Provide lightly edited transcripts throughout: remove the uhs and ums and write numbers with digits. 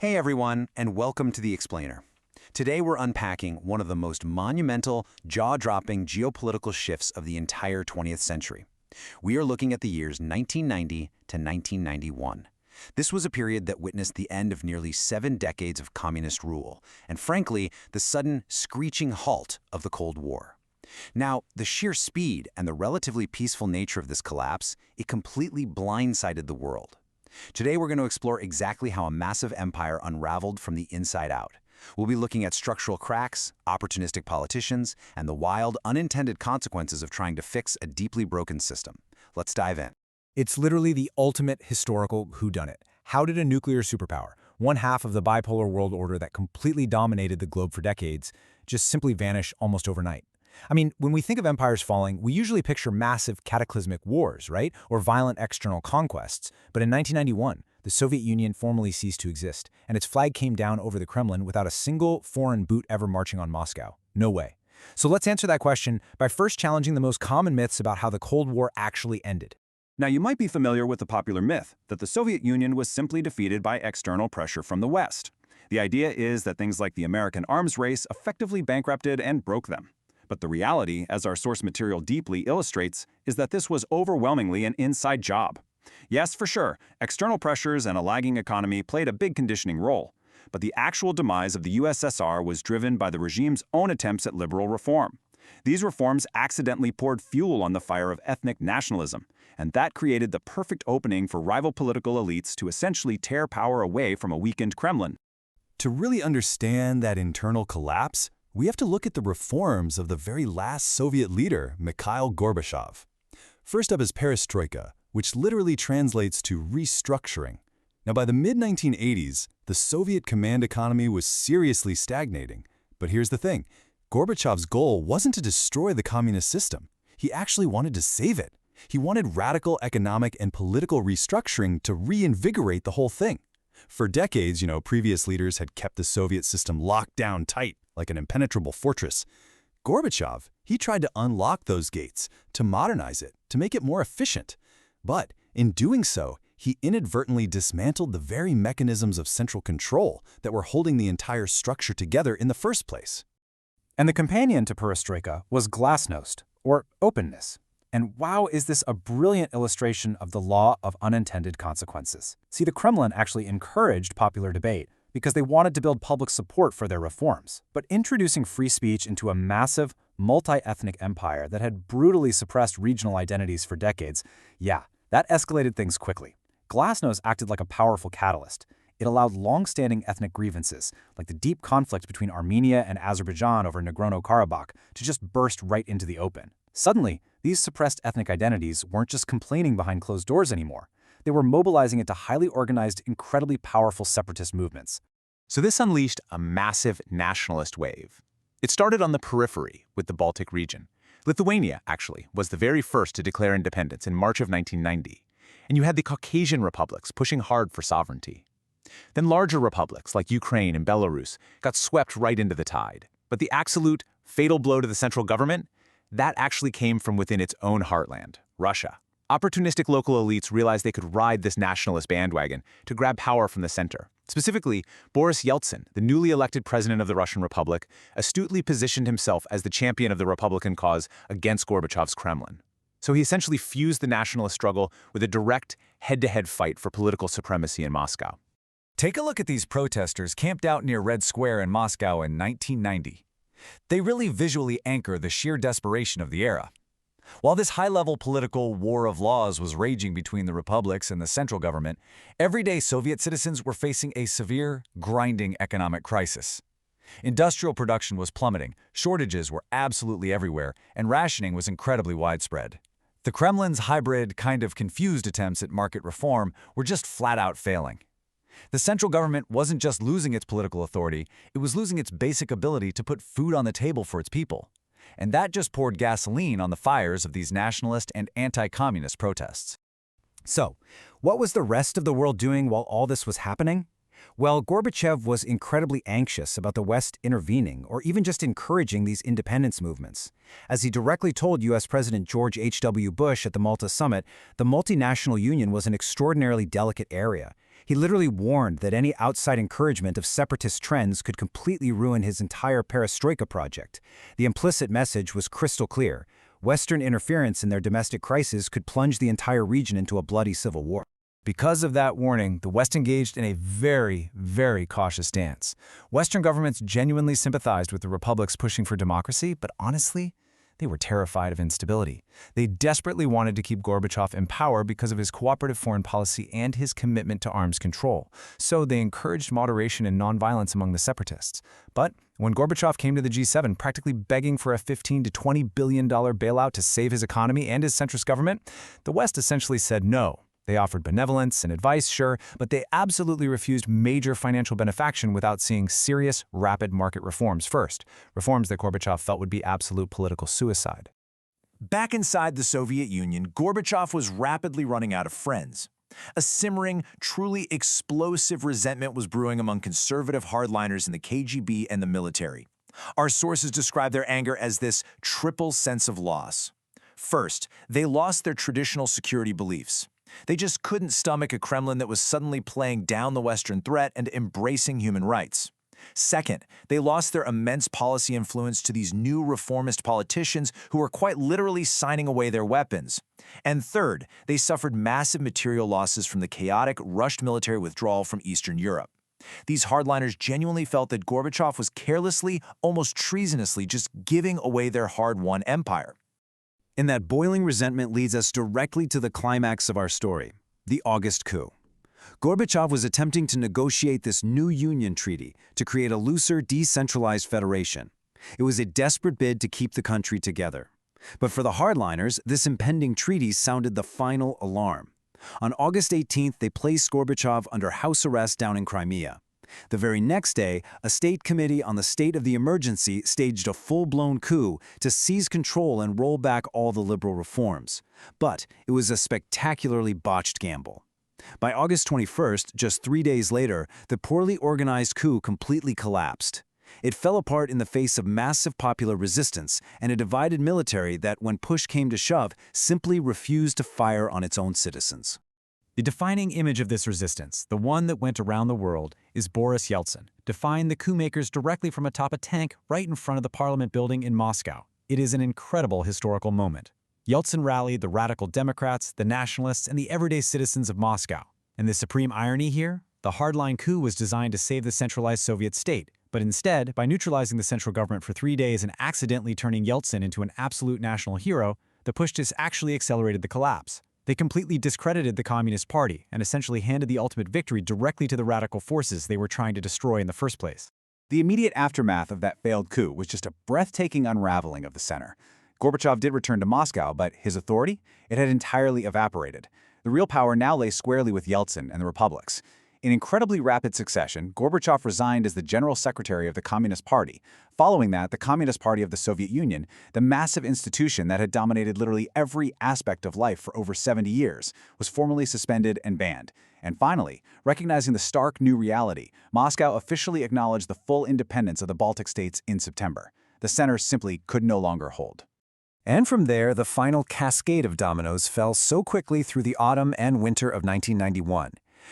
Hey everyone, and welcome to The Explainer. Today we're unpacking one of the most monumental, jaw-dropping geopolitical shifts of the entire 20th century. We are looking at the years 1990 to 1991. This was a period that witnessed the end of nearly 7 decades of communist rule, and frankly, the sudden, screeching halt of the Cold War. Now, the sheer speed and the relatively peaceful nature of this collapse, it completely blindsided the world. Today we're going to explore exactly how a massive empire unraveled from the inside out. We'll be looking at structural cracks, opportunistic politicians, and the wild, unintended consequences of trying to fix a deeply broken system. Let's dive in. It's literally the ultimate historical whodunit. How did a nuclear superpower, one half of the bipolar world order that completely dominated the globe for decades, just simply vanish almost overnight? I mean, when we think of empires falling, we usually picture massive cataclysmic wars, right? Or violent external conquests. But in 1991, the Soviet Union formally ceased to exist, and its flag came down over the Kremlin without a single foreign boot ever marching on Moscow. No way. So let's answer that question by first challenging the most common myths about how the Cold War actually ended. Now, you might be familiar with the popular myth that the Soviet Union was simply defeated by external pressure from the West. The idea is that things like the American arms race effectively bankrupted and broke them. But the reality, as our source material deeply illustrates, is that this was overwhelmingly an inside job. Yes, for sure, external pressures and a lagging economy played a big conditioning role. But the actual demise of the USSR was driven by the regime's own attempts at liberal reform. These reforms accidentally poured fuel on the fire of ethnic nationalism, and that created the perfect opening for rival political elites to essentially tear power away from a weakened Kremlin. To really understand that internal collapse, we have to look at the reforms of the very last Soviet leader, Mikhail Gorbachev. First up is perestroika, which literally translates to restructuring. Now, by the mid-1980s, the Soviet command economy was seriously stagnating. But here's the thing. Gorbachev's goal wasn't to destroy the communist system. He actually wanted to save it. He wanted radical economic and political restructuring to reinvigorate the whole thing. For decades, previous leaders had kept the Soviet system locked down tight, like an impenetrable fortress. Gorbachev, he tried to unlock those gates, to modernize it, to make it more efficient. But in doing so, he inadvertently dismantled the very mechanisms of central control that were holding the entire structure together in the first place. And the companion to perestroika was glasnost, or openness. And wow, is this a brilliant illustration of the law of unintended consequences. See, the Kremlin actually encouraged popular debate because they wanted to build public support for their reforms. But introducing free speech into a massive, multi-ethnic empire that had brutally suppressed regional identities for decades, yeah, that escalated things quickly. Glasnost acted like a powerful catalyst. It allowed long-standing ethnic grievances, like the deep conflict between Armenia and Azerbaijan over Nagorno-Karabakh, to just burst right into the open. Suddenly, these suppressed ethnic identities weren't just complaining behind closed doors anymore. They were mobilizing into highly organized, incredibly powerful separatist movements. So this unleashed a massive nationalist wave. It started on the periphery with the Baltic region. Lithuania, actually, was the very first to declare independence in March of 1990. And you had the Caucasian republics pushing hard for sovereignty. Then larger republics like Ukraine and Belarus got swept right into the tide. But the absolute, fatal blow to the central government? That actually came from within its own heartland, Russia. Opportunistic local elites realized they could ride this nationalist bandwagon to grab power from the center. Specifically, Boris Yeltsin, the newly elected president of the Russian Republic, astutely positioned himself as the champion of the Republican cause against Gorbachev's Kremlin. So he essentially fused the nationalist struggle with a direct, head-to-head fight for political supremacy in Moscow. Take a look at these protesters camped out near Red Square in Moscow in 1990. They really visually anchor the sheer desperation of the era. While this high-level political war of laws was raging between the republics and the central government, everyday Soviet citizens were facing a severe, grinding economic crisis. Industrial production was plummeting, shortages were absolutely everywhere, and rationing was incredibly widespread. The Kremlin's hybrid, kind of confused attempts at market reform were just flat-out failing. The central government wasn't just losing its political authority, it was losing its basic ability to put food on the table for its people. And that just poured gasoline on the fires of these nationalist and anti-communist protests. So, what was the rest of the world doing while all this was happening? Well, Gorbachev was incredibly anxious about the West intervening or even just encouraging these independence movements. As he directly told U.S. President George H.W. Bush at the Malta summit, the multinational union was an extraordinarily delicate area. He literally warned that any outside encouragement of separatist trends could completely ruin his entire perestroika project. The implicit message was crystal clear. Western interference in their domestic crisis could plunge the entire region into a bloody civil war. Because of that warning, the West engaged in a very, very cautious stance. Western governments genuinely sympathized with the republics pushing for democracy, but honestly, they were terrified of instability. They desperately wanted to keep Gorbachev in power because of his cooperative foreign policy and his commitment to arms control. So they encouraged moderation and nonviolence among the separatists. But when Gorbachev came to the G7 practically begging for a $15 to $20 billion bailout to save his economy and his centrist government, the West essentially said no. They offered benevolence and advice, sure, but they absolutely refused major financial benefaction without seeing serious, rapid market reforms first, reforms that Gorbachev felt would be absolute political suicide. Back inside the Soviet Union, Gorbachev was rapidly running out of friends. A simmering, truly explosive resentment was brewing among conservative hardliners in the KGB and the military. Our sources describe their anger as this triple sense of loss. First, they lost their traditional security beliefs. They just couldn't stomach a Kremlin that was suddenly playing down the Western threat and embracing human rights. Second, they lost their immense policy influence to these new reformist politicians who were quite literally signing away their weapons. And third, they suffered massive material losses from the chaotic, rushed military withdrawal from Eastern Europe. These hardliners genuinely felt that Gorbachev was carelessly, almost treasonously, just giving away their hard-won empire. And that boiling resentment leads us directly to the climax of our story, the August coup. Gorbachev was attempting to negotiate this new union treaty to create a looser, decentralized federation. It was a desperate bid to keep the country together. But for the hardliners, this impending treaty sounded the final alarm. On August 18th, they placed Gorbachev under house arrest down in Crimea. The very next day, a state committee on the state of the emergency staged a full-blown coup to seize control and roll back all the liberal reforms. But it was a spectacularly botched gamble. By August 21st, just 3 days later, the poorly organized coup completely collapsed. It fell apart in the face of massive popular resistance and a divided military that, when push came to shove, simply refused to fire on its own citizens. The defining image of this resistance, the one that went around the world, is Boris Yeltsin, defying the coup makers directly from atop a tank right in front of the Parliament building in Moscow. It is an incredible historical moment. Yeltsin rallied the radical Democrats, the nationalists, and the everyday citizens of Moscow. And the supreme irony here? The hardline coup was designed to save the centralized Soviet state, but instead, by neutralizing the central government for 3 days and accidentally turning Yeltsin into an absolute national hero, the push just actually accelerated the collapse. They completely discredited the Communist Party and essentially handed the ultimate victory directly to the radical forces they were trying to destroy in the first place. The immediate aftermath of that failed coup was just a breathtaking unraveling of the center. Gorbachev did return to Moscow, but his authority? It had entirely evaporated. The real power now lay squarely with Yeltsin and the republics. In incredibly rapid succession, Gorbachev resigned as the General Secretary of the Communist Party. Following that, the Communist Party of the Soviet Union, the massive institution that had dominated literally every aspect of life for over 70 years, was formally suspended and banned. And finally, recognizing the stark new reality, Moscow officially acknowledged the full independence of the Baltic states in September. The center simply could no longer hold. And from there, the final cascade of dominoes fell so quickly through the autumn and winter of 1991.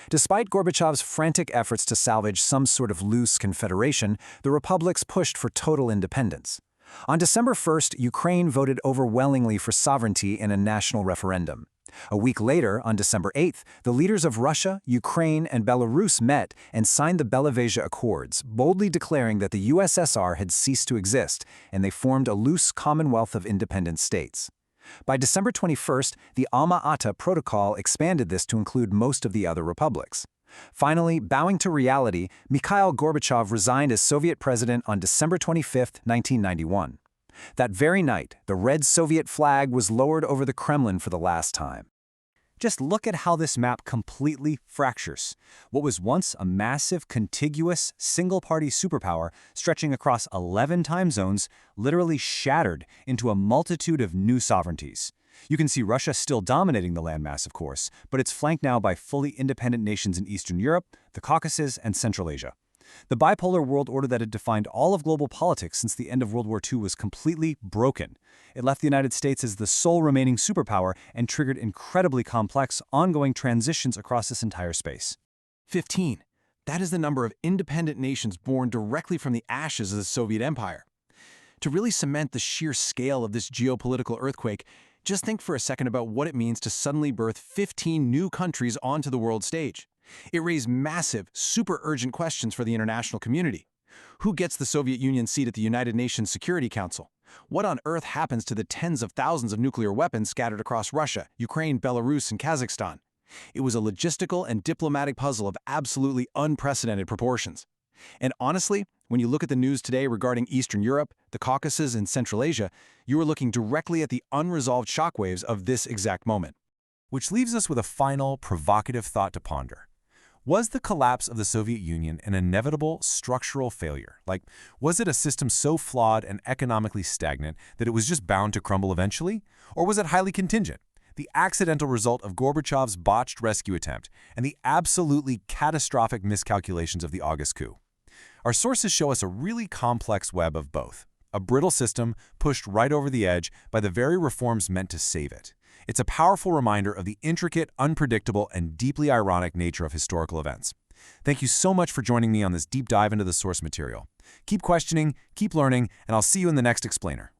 Despite Gorbachev's frantic efforts to salvage some sort of loose confederation, the republics pushed for total independence. On December 1st, Ukraine voted overwhelmingly for sovereignty in a national referendum. A week later, on December 8th, the leaders of Russia, Ukraine, and Belarus met and signed the Belovezha Accords, boldly declaring that the USSR had ceased to exist, and they formed a loose Commonwealth of Independent States. By December 21st, the Alma-Ata Protocol expanded this to include most of the other republics. Finally, bowing to reality, Mikhail Gorbachev resigned as Soviet president on December 25, 1991. That very night, the red Soviet flag was lowered over the Kremlin for the last time. Just look at how this map completely fractures. What was once a massive, contiguous, single-party superpower stretching across 11 time zones literally shattered into a multitude of new sovereignties. You can see Russia still dominating the landmass, of course, but it's flanked now by fully independent nations in Eastern Europe, the Caucasus, and Central Asia. The bipolar world order that had defined all of global politics since the end of World War II was completely broken. It left the United States as the sole remaining superpower and triggered incredibly complex, ongoing transitions across this entire space. 15. That is the number of independent nations born directly from the ashes of the Soviet Empire. To really cement the sheer scale of this geopolitical earthquake, just think for a second about what it means to suddenly birth 15 new countries onto the world stage. It raised massive, super urgent questions for the international community. Who gets the Soviet Union's seat at the United Nations Security Council? What on earth happens to the tens of thousands of nuclear weapons scattered across Russia, Ukraine, Belarus, and Kazakhstan? It was a logistical and diplomatic puzzle of absolutely unprecedented proportions. And honestly, when you look at the news today regarding Eastern Europe, the Caucasus, and Central Asia, you are looking directly at the unresolved shockwaves of this exact moment. Which leaves us with a final, provocative thought to ponder. Was the collapse of the Soviet Union an inevitable structural failure? Like, was it a system so flawed and economically stagnant that it was just bound to crumble eventually? Or was it highly contingent? The accidental result of Gorbachev's botched rescue attempt and the absolutely catastrophic miscalculations of the August coup. Our sources show us a really complex web of both. A brittle system pushed right over the edge by the very reforms meant to save it. It's a powerful reminder of the intricate, unpredictable, and deeply ironic nature of historical events. Thank you so much for joining me on this deep dive into the source material. Keep questioning, keep learning, and I'll see you in the next explainer.